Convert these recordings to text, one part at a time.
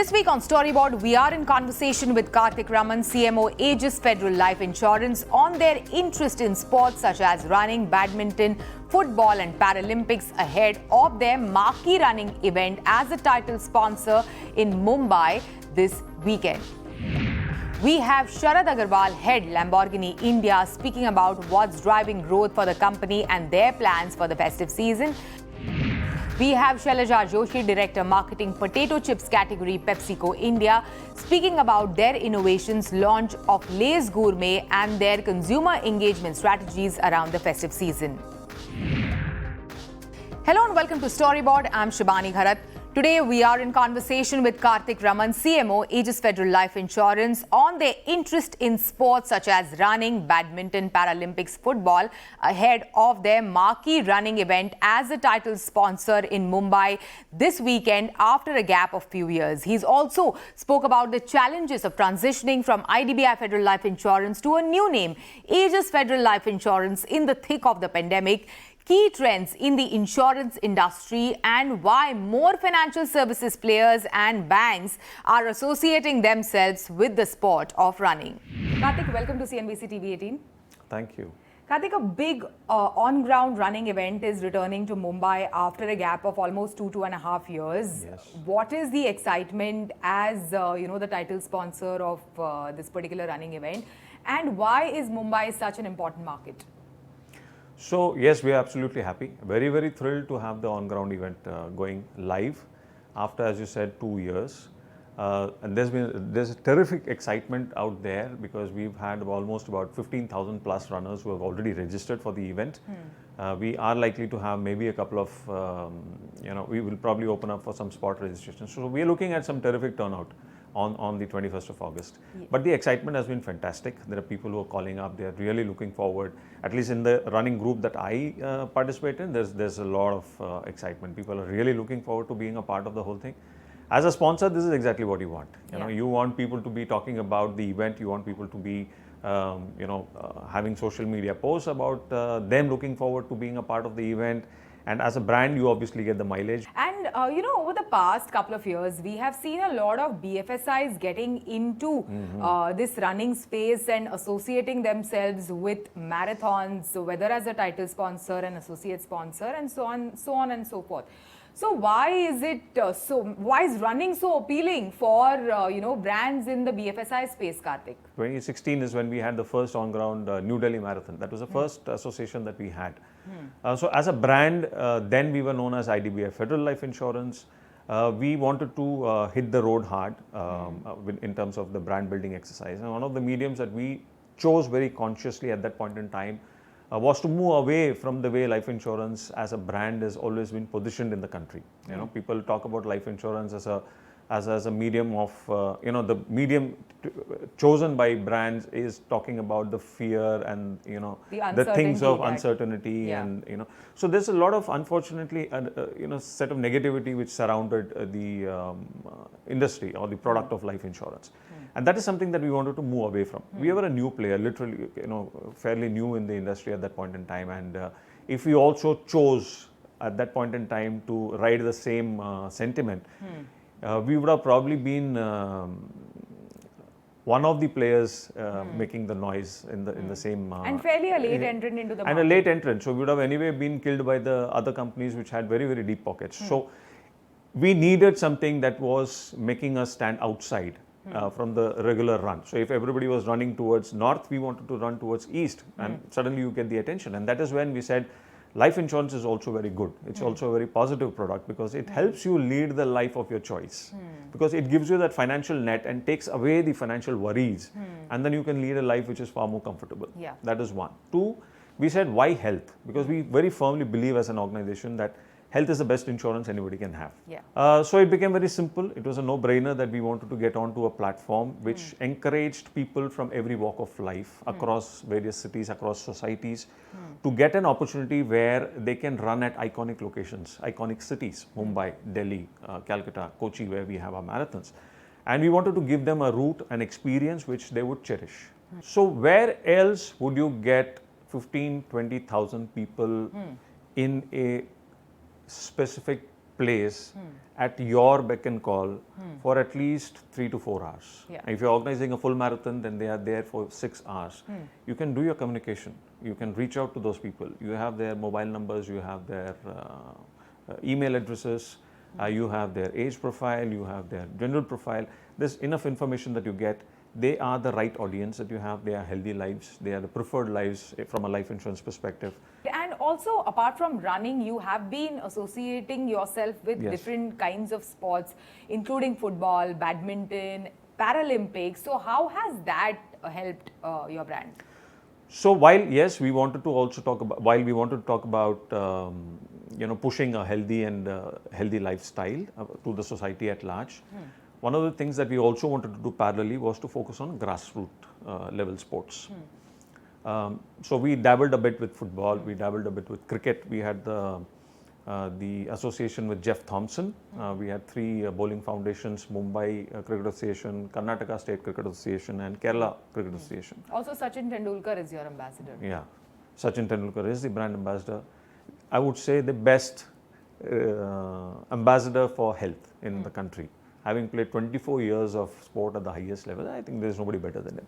This week on Storyboard, we are in conversation with Karthik, Raman, CMO, Ageas Federal Life Insurance on their interest in sports such as running, badminton, football and Paralympics ahead of their marquee running event as a title sponsor in Mumbai this weekend. We have Sharad Agarwal, head Lamborghini India, speaking about what's driving growth for the company and their plans for the festive season. We have Shailaja Joshi, Director Marketing Potato Chips category PepsiCo India, speaking about their innovations, launch of Lay's Gourmet and their consumer engagement strategies around the festive season. Hello and welcome to Storyboard. I'm Shibani Gharat. Today we are in conversation with Karthik, Raman, CMO, Ageas Federal Life Insurance on their interest in sports such as running, badminton, Paralympics, football ahead of their marquee running event as a title sponsor in Mumbai this weekend after a gap of few years. He's also spoke about the challenges of transitioning from IDBI Federal Life Insurance to a new name, Ageas Federal Life Insurance, in the thick of the pandemic, key trends in the insurance industry and why more financial services players and banks are associating themselves with the sport of running. Karthik, welcome to CNBC TV 18. Thank you. Karthik, a big on-ground running event is returning to Mumbai after a gap of almost 2.5 years. Yes. What is the excitement as the title sponsor of this particular running event, and why is Mumbai such an important market? So yes, we are absolutely happy. Very, very thrilled to have the on-ground event going live after, as you said, 2 years. And there's a terrific excitement out there because we've had almost about 15,000 plus runners who have already registered for the event. We are likely to have maybe a couple of, we will probably open up for some spot registrations. So we are looking at some terrific turnout on the 21st of August. Yeah. But the excitement has been fantastic. There are people who are calling up. They are really looking forward. At least in the running group that I participate in, there's a lot of excitement. People are really looking forward to being a part of the whole thing. As a sponsor, this is exactly what you want. You want people to be talking about the event. You want people to be, having social media posts about them looking forward to being a part of the event. And as a brand, you obviously get the mileage. And, over the past couple of years, we have seen a lot of BFSIs getting into this running space and associating themselves with marathons, whether as a title sponsor, an associate sponsor, and so on and so forth. So why is why is running so appealing for, brands in the BFSI space, Karthik? 2016 is when we had the first on-ground New Delhi Marathon. That was the first association that we had. So as a brand, then we were known as IDBI Federal Life Insurance. We wanted to hit the road hard in terms of the brand building exercise. And one of the mediums that we chose very consciously at that point in time was to move away from the way life insurance as a brand has always been positioned in the country. People talk about life insurance as a medium of, the medium chosen by brands is talking about the fear and, the things of uncertainty. Yeah. And, so there's a lot of, unfortunately, set of negativity which surrounded the industry or the product of life insurance. And that is something that we wanted to move away from. We were a new player, literally, fairly new in the industry at that point in time. And if we also chose at that point in time to ride the same sentiment, we would have probably been one of the players making the noise in the same... and fairly a late entrant into the market. And a late entrant. So we would have anyway been killed by the other companies which had very, very deep pockets. So we needed something that was making us stand outside from the regular run. So if everybody was running towards north, we wanted to run towards east, and suddenly you get the attention. And that is when we said, life insurance is also very good. It's also a very positive product because it helps you lead the life of your choice. Because it gives you that financial net and takes away the financial worries. And then you can lead a life which is far more comfortable. Yeah. That is one. Two, we said, why health? Because we very firmly believe as an organization that health is the best insurance anybody can have. Yeah. So it became very simple. It was a no-brainer that we wanted to get onto a platform which encouraged people from every walk of life across various cities, across societies, to get an opportunity where they can run at iconic locations, iconic cities, Mumbai, Delhi, Calcutta, Kochi, where we have our marathons. And we wanted to give them a route, an experience which they would cherish. So where else would you get 15, 20,000 people in a specific place at your beck and call for at least 3 to 4 hours. Yeah. If you're organizing a full marathon, then they are there for 6 hours. You can do your communication. You can reach out to those people. You have their mobile numbers, you have their email addresses, you have their age profile, you have their general profile. There's enough information that you get. They are the right audience that you have. They are healthy lives. They are the preferred lives from a life insurance perspective. And also, apart from running, you have been associating yourself with Yes. different kinds of sports, including football, badminton, Paralympics. So how has that helped your brand? So while yes, we wanted to also talk about pushing a healthy and healthy lifestyle to the society at large. One of the things that we also wanted to do parallelly was to focus on grassroots level sports. So we dabbled a bit with football, we dabbled a bit with cricket. We had the association with Jeff Thompson. We had 3 bowling foundations: Mumbai Cricket Association, Karnataka State Cricket Association, and Kerala Cricket Association. Also, Sachin Tendulkar is your ambassador. Yeah, Sachin Tendulkar is the brand ambassador. I would say the best ambassador for health in the country. Having played 24 years of sport at the highest level, I think there's nobody better than him.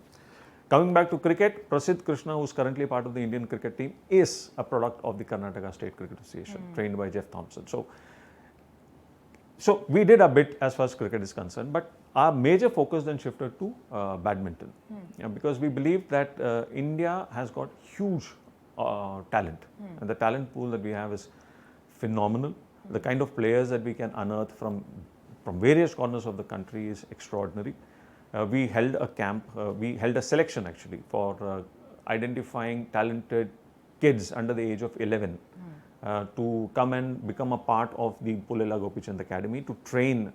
Coming back to cricket, Prasidh Krishna, who's currently part of the Indian cricket team, is a product of the Karnataka State Cricket Association, trained by Jeff Thompson. So we did a bit as far as cricket is concerned, but our major focus then shifted to badminton, because we believe that India has got huge talent, and the talent pool that we have is phenomenal. The kind of players that we can unearth from various corners of the country is extraordinary. We held a camp, we held a selection actually for identifying talented kids under the age of 11 to come and become a part of the Pullela Gopichand Academy to train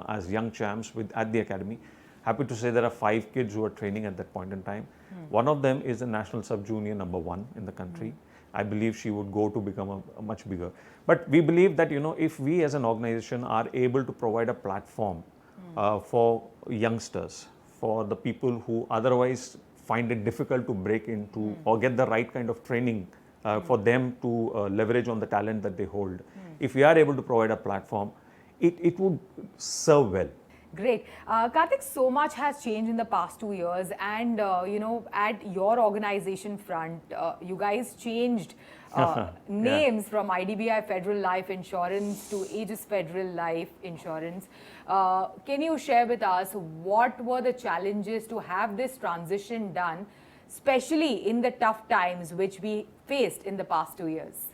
as young champs at the academy. Happy to say there are 5 kids who are training at that point in time. One of them is the national sub-junior #1 in the country. I believe she would go to become a much bigger. But we believe that, if we as an organization are able to provide a platform for youngsters, for the people who otherwise find it difficult to break into or get the right kind of training for them to leverage on the talent that they hold. If we are able to provide a platform, it would serve well. Great. Karthik, so much has changed in the past 2 years, and at your organization front, you guys changed names from IDBI Federal Life Insurance to Ageas Federal Life Insurance. Can you share with us what were the challenges to have this transition done, especially in the tough times which we faced in the past 2 years?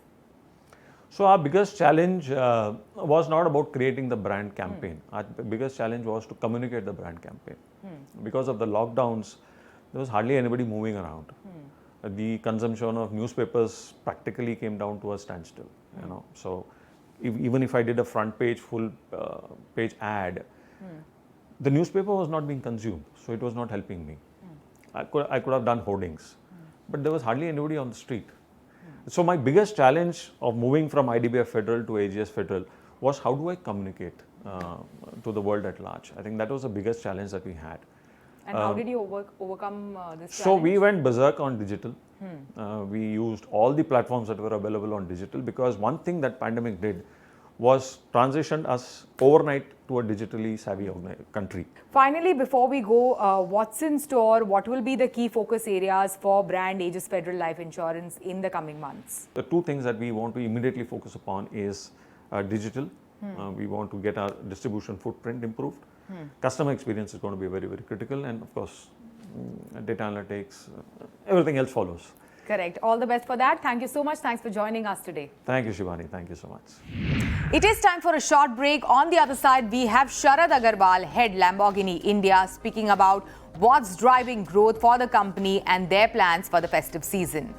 So our biggest challenge was not about creating the brand campaign. Our biggest challenge was to communicate the brand campaign. Because of the lockdowns, there was hardly anybody moving around. The consumption of newspapers practically came down to a standstill. So even if I did a front page, full page ad, the newspaper was not being consumed, so it was not helping me. I could have done hoardings, but there was hardly anybody on the street. So my biggest challenge of moving from IDBI Federal to Ageas Federal was, how do I communicate to the world at large? I think that was the biggest challenge that we had. And how did you overcome this challenge? So we went berserk on digital. We used all the platforms that were available on digital, because one thing that pandemic did was transitioned us overnight to a digitally savvy country. Finally, before we go, what's in store? What will be the key focus areas for brand Ageas Federal Life Insurance in the coming months? The 2 things that we want to immediately focus upon is digital. We want to get our distribution footprint improved. Customer experience is going to be very, very critical, and of course, data analytics, everything else follows. Correct. All the best for that. Thank you so much. Thanks for joining us today. Thank you, Shivani. Thank you so much. It is time for a short break. On the other side, we have Sharad Agarwal, head Lamborghini India, speaking about what's driving growth for the company and their plans for the festive season.